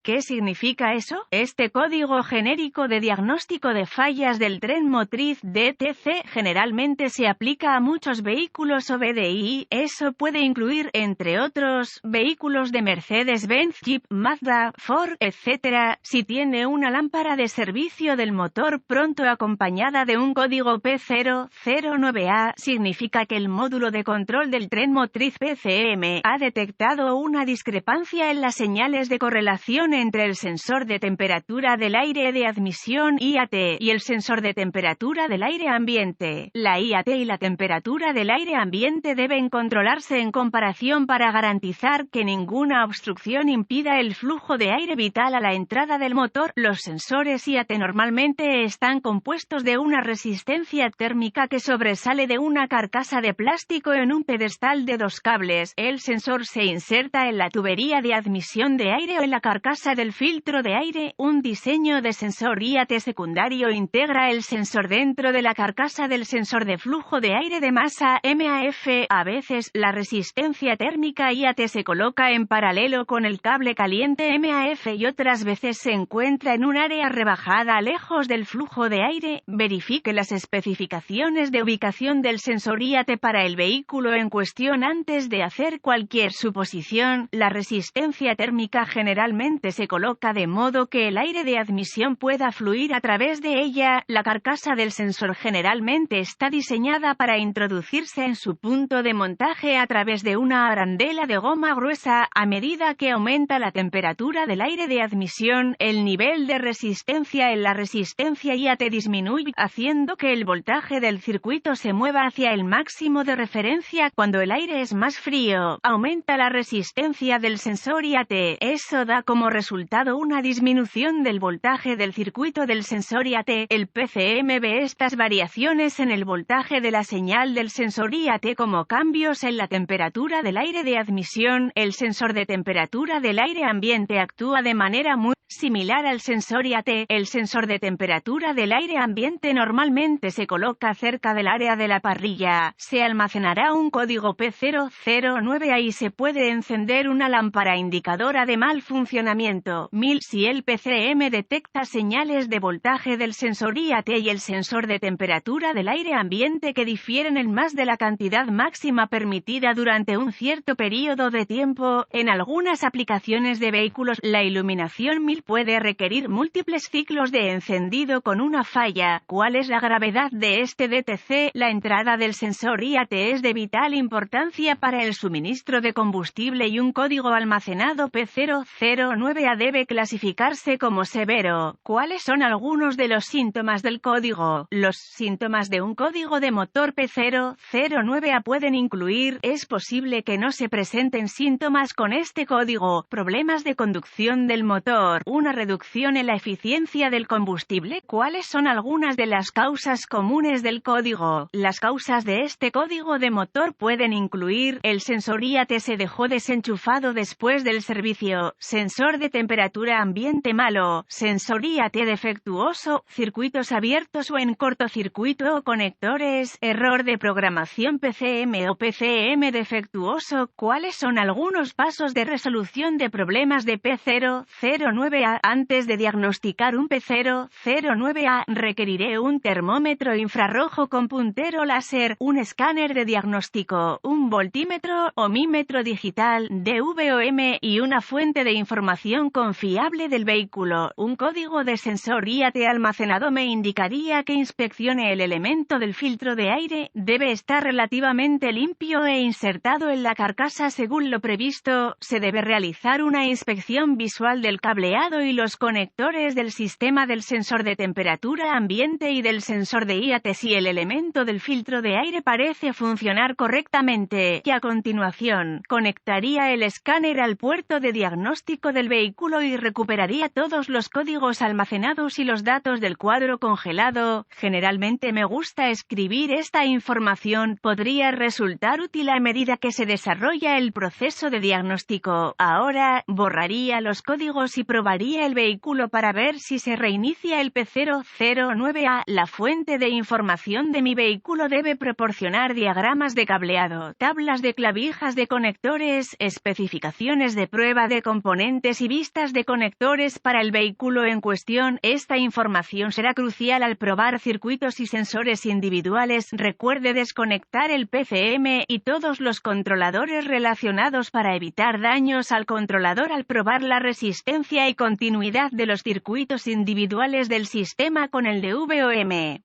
¿Qué significa eso? Este código genérico de diagnóstico de fallas del tren motriz DTC generalmente se aplica a muchos vehículos o VDI. Eso puede incluir, entre otros, vehículos de Mercedes-Benz, Jeep, Mazda, Ford, etc. Si tiene una lámpara de servicio del motor pronto acompañada de un código P009A, significa que el módulo de control del tren motriz PCM ha detectado una discrepancia en las señales de correlación entre el sensor de temperatura del aire de admisión IAT y el sensor de temperatura del aire ambiente. La IAT y la temperatura del aire ambiente deben controlarse en comparación para garantizar que ninguna obstrucción impida el flujo de aire vital a la entrada del motor. Los sensores IAT normalmente están compuestos de una resistencia térmica que sobresale de una carcasa de plástico en un pedestal de 2 cables. El sensor se inserta en la tubería de admisión de aire o en la carcasa del filtro de aire. Un diseño de sensor IAT secundario integra el sensor dentro de la carcasa del sensor de flujo de aire de masa MAF. A veces, la resistencia térmica IAT se coloca en paralelo con el cable caliente MAF y otras veces se encuentra en un área rebajada lejos del flujo de aire. Verifique las especificaciones de ubicación del sensor IAT para el vehículo en cuestión antes de hacer cualquier suposición. La resistencia térmica generalmente se coloca de modo que el aire de admisión pueda fluir a través de ella. La carcasa del sensor generalmente está diseñada para introducirse en su punto de montaje a través de una arandela de goma gruesa. A medida que aumenta la temperatura del aire de admisión, el nivel de resistencia en la resistencia IAT disminuye, haciendo que el voltaje del circuito se mueva hacia el máximo de referencia. Cuando el aire es más frío, aumenta la resistencia del sensor IAT. Eso da como resultado una disminución del voltaje del circuito del sensor IAT. El PCM ve estas variaciones en el voltaje de la señal del sensor IAT como cambios en la temperatura del aire de admisión. El sensor de temperatura del aire ambiente actúa de manera muy similar al sensor IAT. El sensor de temperatura del aire ambiente normalmente se coloca cerca del área de la parrilla. Se almacenará un código P009A y se puede encender una lámpara indicadora de mal funcionamiento. Si el PCM detecta señales de voltaje del sensor IAT y el sensor de temperatura del aire ambiente que difieren en más de la cantidad máxima permitida durante un cierto periodo de tiempo, en algunas aplicaciones de vehículos, la iluminación puede requerir múltiples ciclos de encendido con una falla. ¿Cuál es la gravedad de este DTC? La entrada del sensor IAT es de vital importancia para el suministro de combustible y un código almacenado P009A debe clasificarse como severo. ¿Cuáles son algunos de los síntomas del código? Los síntomas de un código de motor P009A pueden incluir: es posible que no se presenten síntomas con este código, problemas de conducción del motor, una reducción en la eficiencia del combustible. ¿Cuáles son algunas de las causas comunes del código? Las causas de este código de motor pueden incluir: el sensor IAT se dejó desenchufado después del servicio, sensor de temperatura ambiente malo, sensor IAT defectuoso, circuitos abiertos o en cortocircuito o conectores, error de programación PCM o PCM defectuoso. ¿Cuáles son algunos pasos de resolución de problemas de P009A? Antes de diagnosticar un P009A, requeriré un termómetro infrarrojo con puntero láser, un escáner de diagnóstico, un voltímetro, ohmímetro digital, DVOM y una fuente de información confiable del vehículo. Un código de sensor IAT almacenado me indicaría que inspeccione el elemento del filtro de aire. Debe estar relativamente limpio e insertado en la carcasa según lo previsto. Se debe realizar una inspección visual del cableado y los conectores del sistema del sensor de temperatura ambiente y del sensor de IAT si el elemento del filtro de aire parece funcionar correctamente. Y a continuación, conectaría el escáner al puerto de diagnóstico del vehículo y recuperaría todos los códigos almacenados y los datos del cuadro congelado. Generalmente me gusta escribir esta información. Podría resultar útil a medida que se desarrolla el proceso de diagnóstico. Ahora, borraría los códigos y probaría probaría el vehículo para ver si se reinicia el P009A. La fuente de información de mi vehículo debe proporcionar diagramas de cableado, tablas de clavijas de conectores, especificaciones de prueba de componentes y vistas de conectores para el vehículo en cuestión. Esta información será crucial al probar circuitos y sensores individuales. Recuerde desconectar el PCM y todos los controladores relacionados para evitar daños al controlador al probar la resistencia y continuidad de los circuitos individuales del sistema con el DVOM.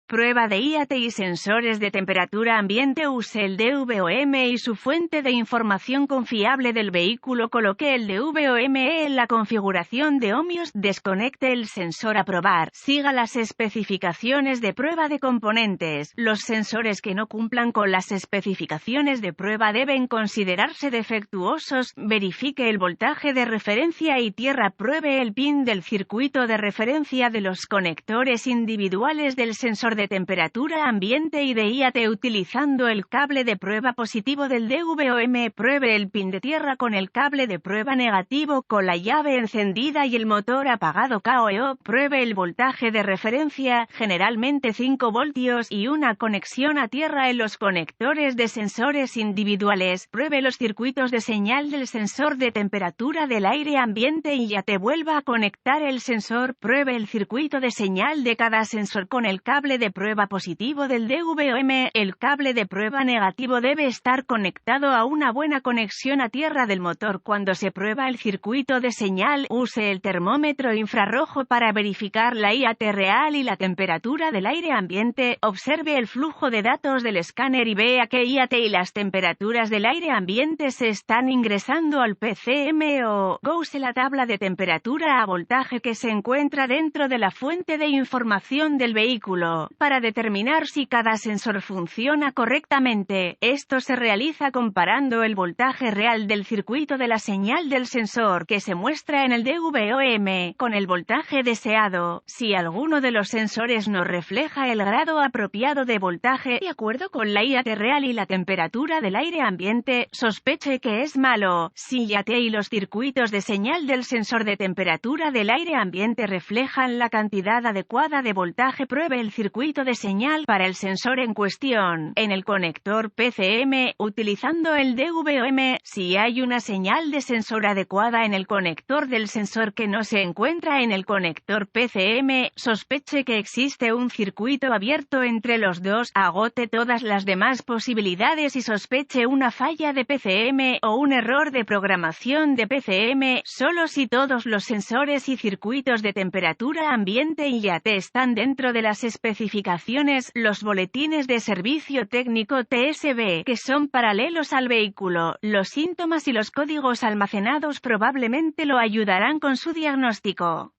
Prueba de IAT y sensores de temperatura ambiente. Use el DVOM y su fuente de información confiable del vehículo. Coloque el DVOM en la configuración de ohmios. Desconecte el sensor a probar. Siga las especificaciones de prueba de componentes. Los sensores que no cumplan con las especificaciones de prueba deben considerarse defectuosos. Verifique el voltaje de referencia y tierra. Pruebe el pin del circuito de referencia de los conectores individuales del sensor de temperatura ambiente y de IAT utilizando el cable de prueba positivo del DVOM. Pruebe el pin de tierra con el cable de prueba negativo con la llave encendida y el motor apagado KO. Pruebe el voltaje de referencia, generalmente 5 voltios, y una conexión a tierra en los conectores de sensores individuales. Pruebe los circuitos de señal del sensor de temperatura del aire ambiente y IAT. Vuelva a conectar el sensor. Pruebe el circuito de señal de cada sensor con el cable de prueba positivo del DVOM. El cable de prueba negativo debe estar conectado a una buena conexión a tierra del motor. Cuando se prueba el circuito de señal, use el termómetro infrarrojo para verificar la IAT real y la temperatura del aire ambiente. Observe el flujo de datos del escáner y vea que IAT y las temperaturas del aire ambiente se están ingresando al PCM o use la tabla de temperatura a voltaje que se encuentra dentro de la fuente de información del vehículo para determinar si cada sensor funciona correctamente. Esto se realiza comparando el voltaje real del circuito de la señal del sensor que se muestra en el DVOM con el voltaje deseado. Si alguno de los sensores no refleja el grado apropiado de voltaje de acuerdo con la IAT real y la temperatura del aire ambiente, sospeche que es malo. Si IAT y los circuitos de señal del sensor de temperatura del aire ambiente reflejan la cantidad adecuada de voltaje, pruebe el circuito de señal para el sensor en cuestión en el conector PCM utilizando el DVOM. Si hay una señal de sensor adecuada en el conector del sensor que no se encuentra en el conector PCM, sospeche que existe un circuito abierto entre los dos. Agote todas las demás posibilidades y sospeche una falla de PCM o un error de programación de PCM. Solo si todos los sensores y circuitos de temperatura ambiente y IAT están dentro de las especificaciones, los boletines de servicio técnico TSB, que son paralelos al vehículo, los síntomas y los códigos almacenados probablemente lo ayudarán con su diagnóstico.